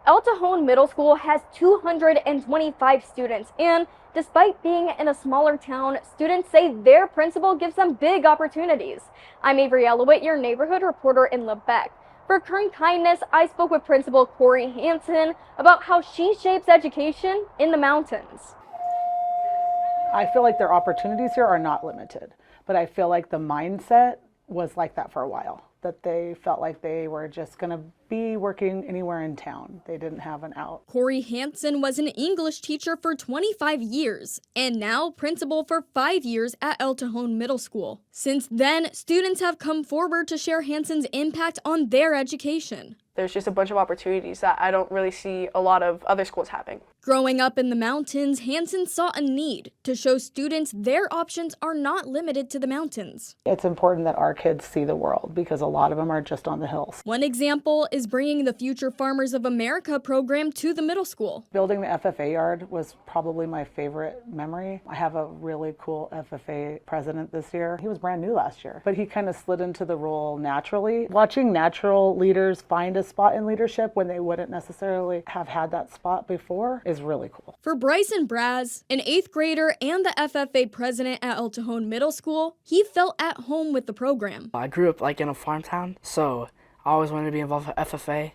El Tejon Middle School has 225 students, and despite being in a smaller town, students say their principal gives them big opportunities. I'm Avery Elowit, your neighborhood reporter in Lebec. For Kern Kindness, I spoke with Principal Corey Hansen about how she shapes education in the mountains. I feel like their opportunities here are not limited, but I feel like the mindset was like that for a while, that they felt like they were just going to be working anywhere in town. They didn't have an out. Corey Hansen was an English teacher for 25 years and now principal for 5 years at El Tejon Middle School. Since then, students have come forward to share Hansen's impact on their education. There's just a bunch of opportunities that I don't really see a lot of other schools having. Growing up in the mountains, Hansen saw a need to show students their options are not limited to the mountains. It's important that our kids see the world because a lot of them are just on the hills. One example is bringing the Future Farmers of America program to the middle school. Building the FFA yard was probably my favorite memory. I have a really cool FFA president this year. He was brand new last year, but he kind of slid into the role naturally. Watching natural leaders find a spot in leadership when they wouldn't necessarily have had that spot before is really cool. For Bryson Braz, an 8th grader and the FFA president at El Tejon Middle School, he felt at home with the program. I grew up in a farm town, so I always wanted to be involved with FFA.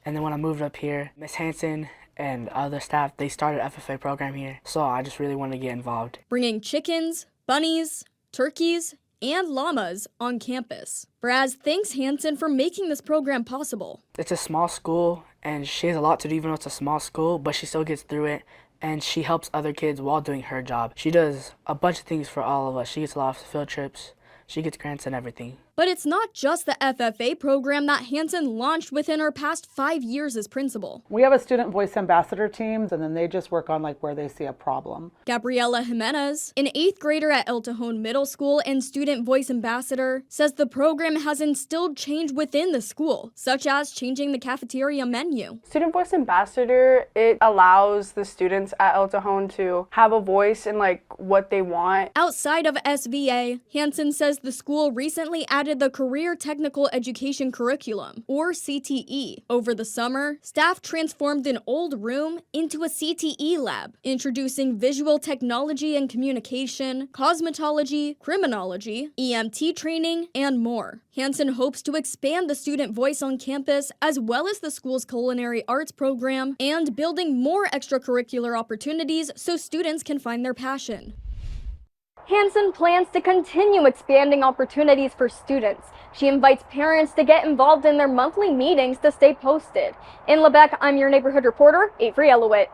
And then when I moved up here, Miss Hansen and other staff, they started an FFA program here, so I just really wanted to get involved. Bringing chickens, bunnies, turkeys, and llamas on campus. Braz thanks Hansen for making this program possible. It's a small school, and she has a lot to do even though it's a small school, but she still gets through it, and she helps other kids while doing her job. She does a bunch of things for all of us. She gets a lot of field trips. She gets grants and everything. But it's not just the FFA program that Hansen launched within her past 5 years as principal. We have a student voice ambassador team, and then they just work on where they see a problem. Gabriela Jimenez, an 8th grader at El Tejon Middle School and student voice ambassador, says the program has instilled change within the school, such as changing the cafeteria menu. Student voice ambassador, it allows the students at El Tejon to have a voice in what they want. Outside of SVA, Hansen says the school recently added the Career Technical Education Curriculum, or CTE. Over the summer, staff transformed an old room into a CTE lab, introducing visual technology and communication, cosmetology, criminology, EMT training, and more. Hansen hopes to expand the student voice on campus, as well as the school's culinary arts program, and building more extracurricular opportunities so students can find their passion. Hansen plans to continue expanding opportunities for students. She invites parents to get involved in their monthly meetings to stay posted. In Lebec, I'm your neighborhood reporter, Avery Elowit.